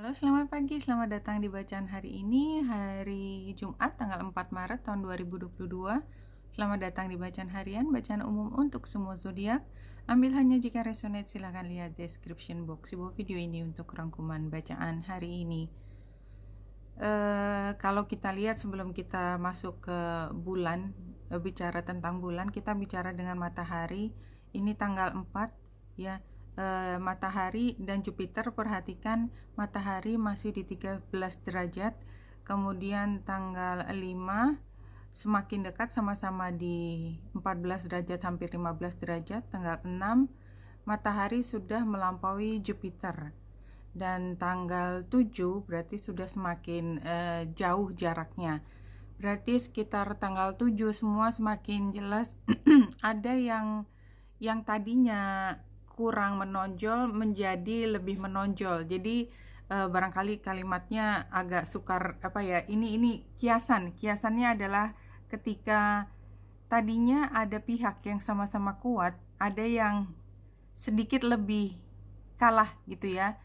Halo, selamat pagi. Selamat datang di bacaan hari ini, hari Jumat, tanggal 4 Maret tahun 2022. Selamat datang di bacaan harian, bacaan umum untuk semua zodiak. Ambil hanya jika resonate, silakan lihat description box di bawah video ini untuk rangkuman bacaan hari ini. Kalau kita lihat sebelum kita masuk ke bulan, bicara tentang bulan, kita bicara dengan matahari. Ini tanggal 4 ya. Matahari dan Jupiter, perhatikan matahari masih di 13 derajat, kemudian tanggal 5 semakin dekat, sama-sama di 14 derajat, hampir 15 derajat. Tanggal 6 matahari sudah melampaui Jupiter, dan tanggal 7 berarti sudah semakin jauh jaraknya. Berarti sekitar tanggal 7 semua semakin jelas ada yang tadinya kurang menonjol menjadi lebih menonjol. Jadi barangkali kalimatnya agak sukar ini kiasannya adalah ketika tadinya ada pihak yang sama-sama kuat, ada yang sedikit lebih kalah gitu ya.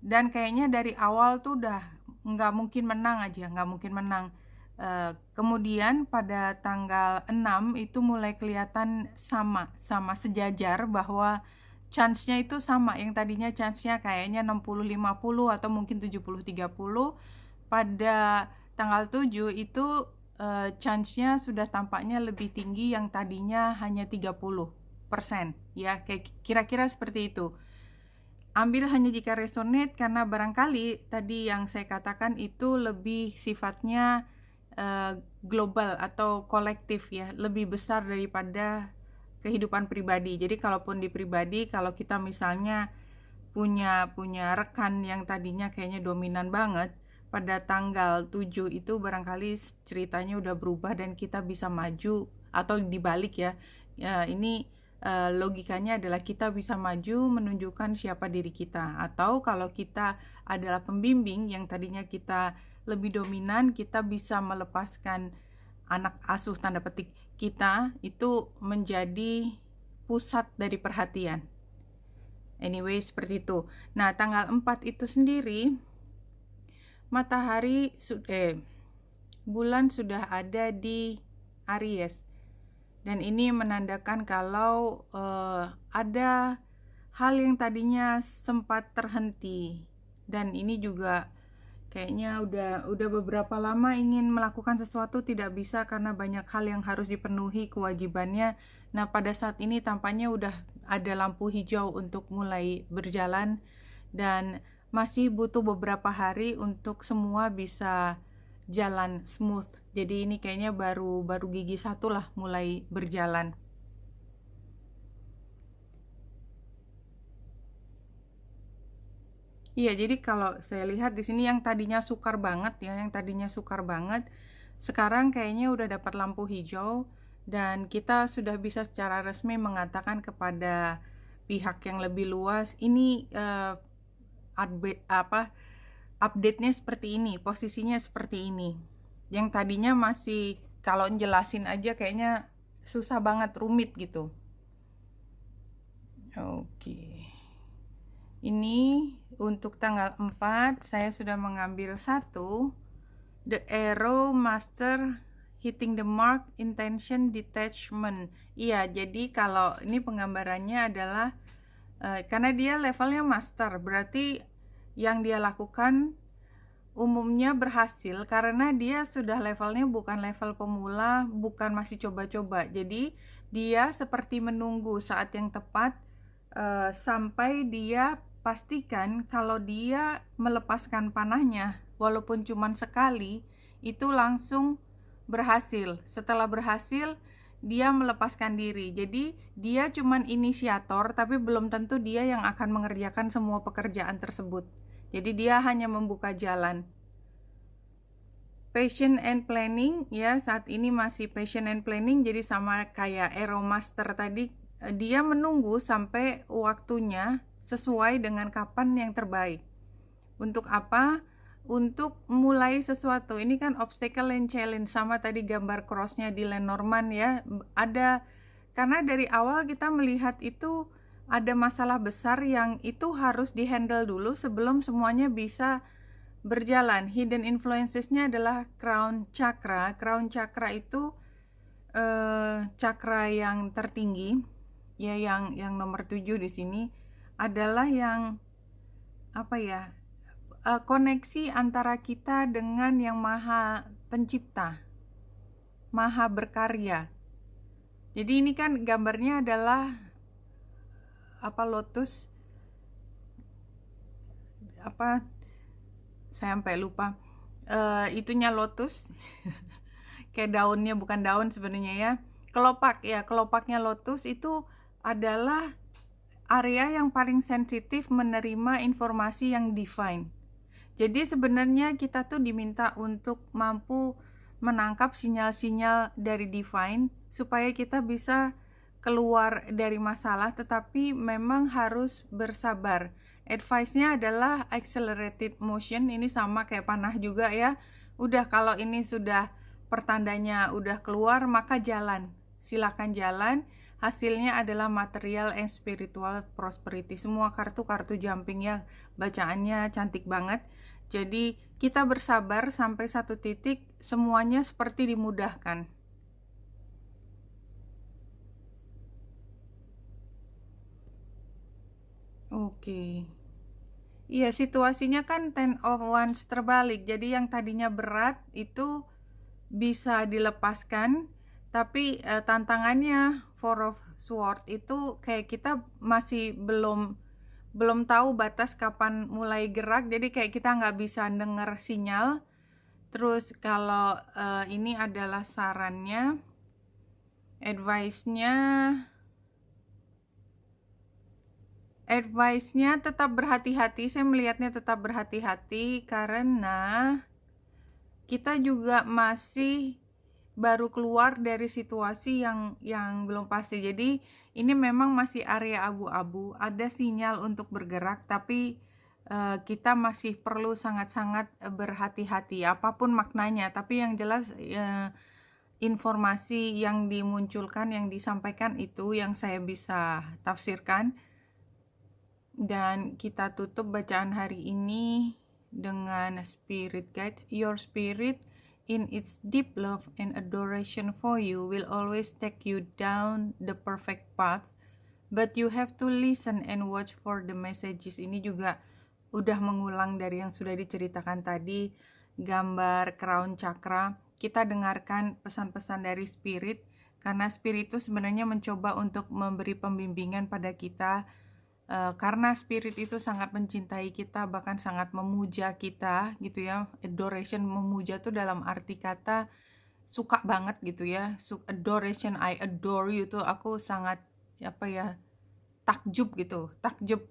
Dan kayaknya dari awal tuh udah nggak mungkin menang. Kemudian pada tanggal 6 itu mulai kelihatan sama sejajar, bahwa chance-nya itu sama. Yang tadinya chance-nya kayaknya 60-50 atau mungkin 70-30, pada tanggal 7 itu chance-nya sudah tampaknya lebih tinggi, yang tadinya hanya 30% ya, kayak kira-kira seperti itu. Ambil hanya jika resonate, karena barangkali tadi yang saya katakan itu lebih sifatnya global atau kolektif ya, lebih besar daripada kehidupan pribadi. Jadi kalaupun di pribadi, kalau kita misalnya punya rekan yang tadinya kayaknya dominan banget, pada tanggal 7 itu barangkali ceritanya udah berubah dan kita bisa maju, atau dibalik ya. Ini logikanya adalah kita bisa maju menunjukkan siapa diri kita, atau kalau kita adalah pembimbing yang tadinya kita lebih dominan, kita bisa melepaskan anak asuh tanda petik kita itu menjadi pusat dari perhatian. Anyway, seperti itu. Nah, tanggal 4 itu sendiri matahari bulan sudah ada di Aries. Dan ini menandakan kalau ada hal yang tadinya sempat terhenti, dan ini juga kayaknya udah beberapa lama ingin melakukan sesuatu, tidak bisa karena banyak hal yang harus dipenuhi kewajibannya. Nah, pada saat ini tampaknya udah ada lampu hijau untuk mulai berjalan, dan masih butuh beberapa hari untuk semua bisa jalan smooth. Jadi ini kayaknya baru gigi satu lah mulai berjalan. Iya, jadi kalau saya lihat di sini yang tadinya sukar banget, sekarang kayaknya udah dapat lampu hijau, dan kita sudah bisa secara resmi mengatakan kepada pihak yang lebih luas, ini update-nya seperti ini, posisinya seperti ini. Yang tadinya masih, kalau jelasin aja kayaknya susah banget, rumit gitu. Oke. Ini untuk tanggal 4 saya sudah mengambil satu, The Arrow Master Hitting the Mark, Intention Detachment. Iya, jadi kalau ini penggambarannya adalah karena dia levelnya master, berarti yang dia lakukan umumnya berhasil, karena dia sudah levelnya bukan level pemula, bukan masih coba-coba. Jadi dia seperti menunggu saat yang tepat sampai dia pastikan kalau dia melepaskan panahnya walaupun cuma sekali, itu langsung berhasil. Setelah berhasil, dia melepaskan diri. Jadi dia cuma inisiator, tapi belum tentu dia yang akan mengerjakan semua pekerjaan tersebut. Jadi dia hanya membuka jalan. Passion and planning ya, saat ini masih passion and planning, jadi sama kayak Arrow Master tadi, dia menunggu sampai waktunya sesuai dengan kapan yang terbaik. Untuk apa? Untuk mulai sesuatu. Ini kan obstacle and challenge, sama tadi gambar crossnya di Lenormand ya. Ada, karena dari awal kita melihat itu ada masalah besar yang itu harus dihandle dulu sebelum semuanya bisa berjalan. Hidden influencesnya adalah crown chakra. Crown chakra itu cakra yang tertinggi, ya, yang nomor 7 di sini adalah yang apa ya, koneksi antara kita dengan yang maha pencipta, maha berkarya. Jadi ini kan gambarnya adalah apa, lotus, apa, saya sampai lupa, itunya lotus kayak daunnya, bukan daun sebenarnya ya, kelopak ya, kelopaknya lotus itu adalah area yang paling sensitif menerima informasi yang divine. Jadi sebenarnya kita tuh diminta untuk mampu menangkap sinyal-sinyal dari divine supaya kita bisa keluar dari masalah, tetapi memang harus bersabar. Advice-nya adalah accelerated motion, ini sama kayak panah juga ya. Udah, kalau ini sudah pertandanya udah keluar, maka jalan. Silakan jalan. Hasilnya adalah material and spiritual prosperity. Semua kartu-kartu jumpingnya, bacaannya cantik banget. Jadi kita bersabar sampai satu titik semuanya seperti dimudahkan. Oke. Iya, situasinya kan Ten of Wands terbalik. Jadi yang tadinya berat itu bisa dilepaskan, tapi tantangannya Four of Swords itu kayak kita masih belum tahu batas kapan mulai gerak, jadi kayak kita nggak bisa denger sinyal. Terus kalau ini adalah sarannya, advice-nya tetap berhati-hati. Saya melihatnya tetap berhati-hati karena kita juga masih baru keluar dari situasi yang belum pasti. Jadi ini memang masih area abu-abu, ada sinyal untuk bergerak, tapi kita masih perlu sangat-sangat berhati-hati apapun maknanya. Tapi yang jelas informasi yang dimunculkan, yang disampaikan itu yang saya bisa tafsirkan. Dan kita tutup bacaan hari ini dengan spirit guide. Your spirit in its deep love and adoration for you will always take you down the perfect path, but you have to listen and watch for the messages. Ini juga udah mengulang dari yang sudah diceritakan tadi, gambar crown chakra. Kita dengarkan pesan-pesan dari spirit, karena spirit itu sebenarnya mencoba untuk memberi pembimbingan pada kita. Karena spirit itu sangat mencintai kita, bahkan sangat memuja kita gitu ya. Adoration, memuja tuh dalam arti kata suka banget gitu ya. Adoration, I adore you tuh aku sangat apa ya, takjub gitu, takjub.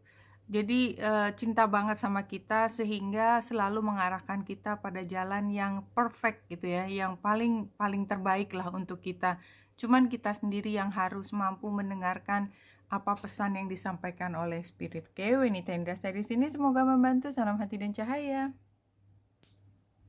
Jadi cinta banget sama kita sehingga selalu mengarahkan kita pada jalan yang perfect gitu ya, yang paling terbaik lah untuk kita. Cuman kita sendiri yang harus mampu mendengarkan apa pesan yang disampaikan oleh spirit. Oke, Winnie Tendras dari sini, semoga membantu. Salam hati dan cahaya.